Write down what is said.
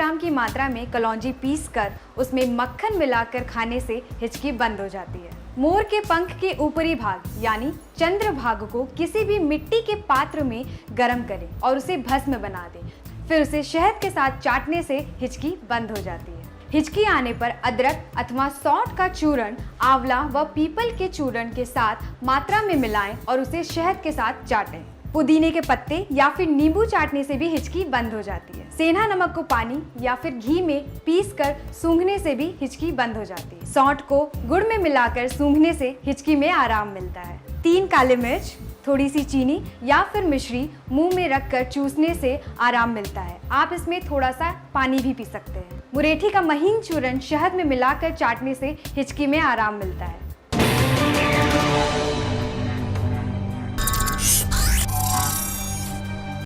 ग्राम की मात्रा में कलौंजी पीसकर उसमें मक्खन मिलाकर खाने से हिचकी बंद हो जाती है। मोर के पंख के ऊपरी भाग यानी चंद्र भाग को किसी भी मिट्टी के पात्र में गर्म करें और उसे भस्म बना दें। फिर उसे शहद के साथ चाटने से हिचकी बंद हो जाती है। हिचकी आने पर अदरक अथवा सौंठ का चूर्ण, आंवला व पीपल के चूर्ण के साथ मात्रा में मिलाएं और उसे शहद के साथ चाटें। पुदीने के पत्ते या फिर नींबू चाटने से भी हिचकी बंद हो जाती है। सेंधा नमक को पानी या फिर घी में पीसकर सूंघने से भी हिचकी बंद हो जाती है। सौंठ को गुड़ में मिलाकर सूंघने से हिचकी में आराम मिलता है। 3 काले मिर्च, थोड़ी सी चीनी या फिर मिश्री मुंह में रखकर चूसने से आराम मिलता है। आप इसमें थोड़ा सा पानी भी पी सकते हैं। मुरेठी का महीन चूर्ण शहद में मिलाकर चाटने से हिचकी में आराम मिलता है।